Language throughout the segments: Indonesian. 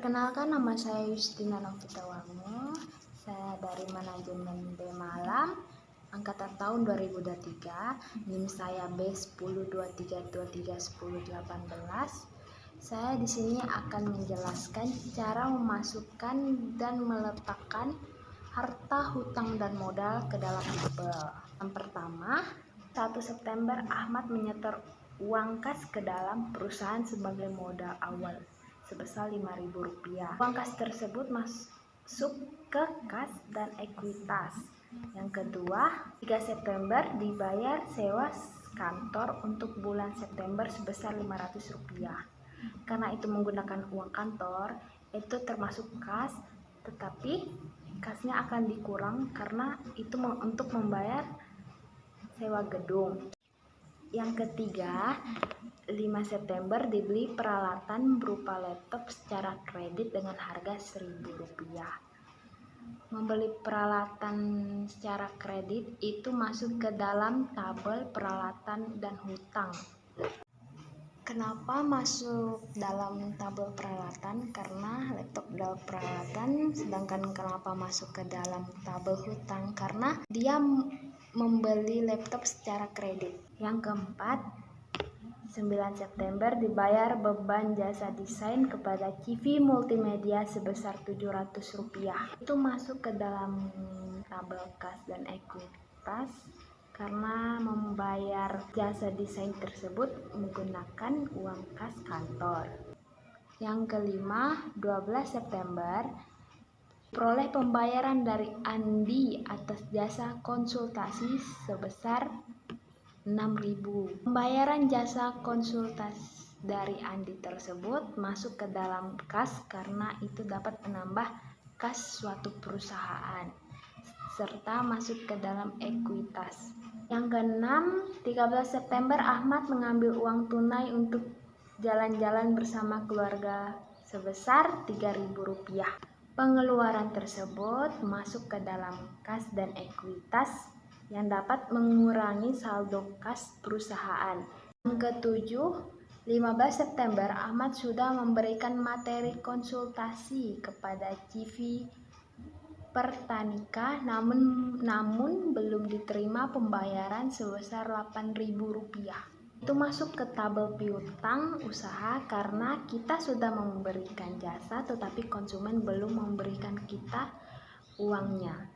Perkenalkan, nama saya Justina Novita Warmo. Saya dari manajemen B Malam, angkatan tahun 2023. NIM saya B1023231018. Saya di sini akan menjelaskan cara memasukkan dan meletakkan harta, hutang, dan modal ke dalam tabel. Yang pertama, 1 September Ahmad menyetor uang kas ke dalam perusahaan sebagai modal awal sebesar Rp5.000. Uang kas tersebut masuk ke kas dan ekuitas. Yang kedua, 3 September dibayar sewa kantor untuk bulan September sebesar Rp500. Karena itu menggunakan uang kantor, itu termasuk kas, tetapi kasnya akan dikurang karena itu untuk membayar sewa gedung. Yang ketiga, 5 September dibeli peralatan berupa laptop secara kredit dengan harga Rp1.000. Membeli peralatan secara kredit itu masuk ke dalam tabel peralatan dan hutang. Kenapa masuk dalam tabel peralatan? Karena laptop dalam peralatan. Sedangkan kenapa masuk ke dalam tabel hutang? Karena dia membeli laptop secara kredit. Yang keempat, 9 September dibayar beban jasa desain kepada CV Multimedia sebesar Rp700. Itu masuk ke dalam tabel kas dan ekuitas karena membayar jasa desain tersebut menggunakan uang kas kantor. Yang kelima, 12 September peroleh pembayaran dari Andi atas jasa konsultasi sebesar Rp6.000. Pembayaran jasa konsultasi dari Andi tersebut masuk ke dalam kas karena itu dapat menambah kas suatu perusahaan serta masuk ke dalam ekuitas. Yang keenam, 13 September Ahmad mengambil uang tunai untuk jalan-jalan bersama keluarga sebesar Rp3.000. Pengeluaran tersebut masuk ke dalam kas dan ekuitas yang dapat mengurangi saldo kas perusahaan. Yang ketujuh, 15 September Ahmad sudah memberikan materi konsultasi kepada CV Pertanika namun belum diterima pembayaran sebesar Rp8.000. Itu masuk ke tabel piutang usaha karena kita sudah memberikan jasa tetapi konsumen belum memberikan kita uangnya.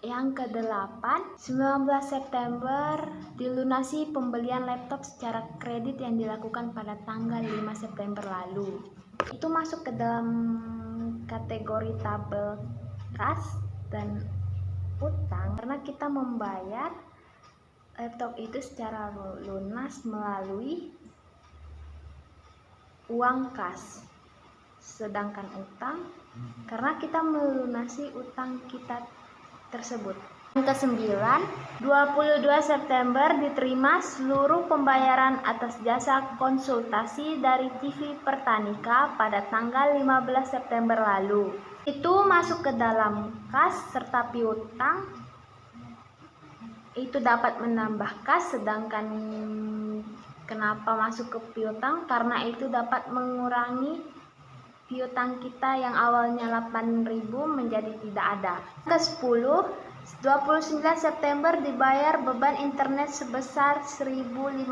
Yang kedelapan, 19 September dilunasi pembelian laptop secara kredit yang dilakukan pada tanggal 5 September lalu. Itu masuk ke dalam kategori tabel kas dan hutang karena kita membayar laptop itu secara lunas melalui uang kas. Sedangkan utang karena kita melunasi utang kita tersebut. Yang ke-9, 22 September diterima seluruh pembayaran atas jasa konsultasi dari TV Pertanika pada tanggal 15 September lalu. Itu masuk ke dalam kas serta piutang. Itu dapat menambah kas, sedangkan kenapa masuk ke piutang? Karena itu dapat mengurangi piutang kita yang awalnya Rp8.000 menjadi tidak ada. Ke-10, 29 September dibayar beban internet sebesar Rp1.500.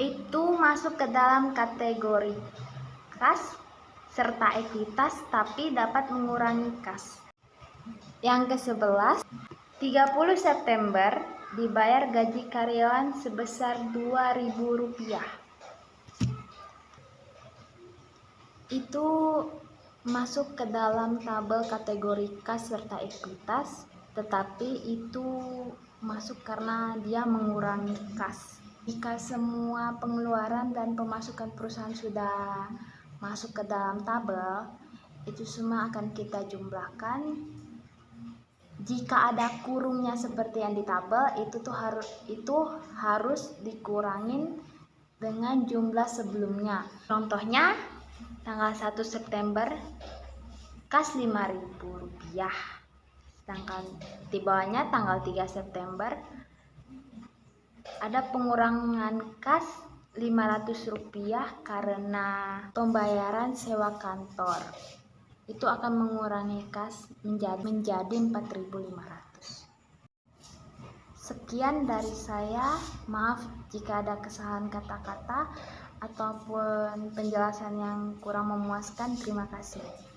Itu masuk ke dalam kategori kas serta ekuitas tapi dapat mengurangi kas. Yang ke-11, 30 September dibayar gaji karyawan sebesar Rp2.000. Itu masuk ke dalam tabel kategori kas serta ekuitas, tetapi itu masuk karena dia mengurangi kas. Jika semua pengeluaran dan pemasukan perusahaan sudah masuk ke dalam tabel, itu semua akan kita jumlahkan. Jika ada kurungnya seperti yang di tabel, itu harus dikurangin dengan jumlah sebelumnya. Contohnya, tanggal 1 September kas Rp5.000, sedangkan di bawahnya tanggal 3 September ada pengurangan kas Rp500 karena pembayaran sewa kantor. Itu akan mengurangi kas menjadi 4.500. Sekian dari saya. Maaf jika ada kesalahan kata-kata ataupun penjelasan yang kurang memuaskan. Terima kasih.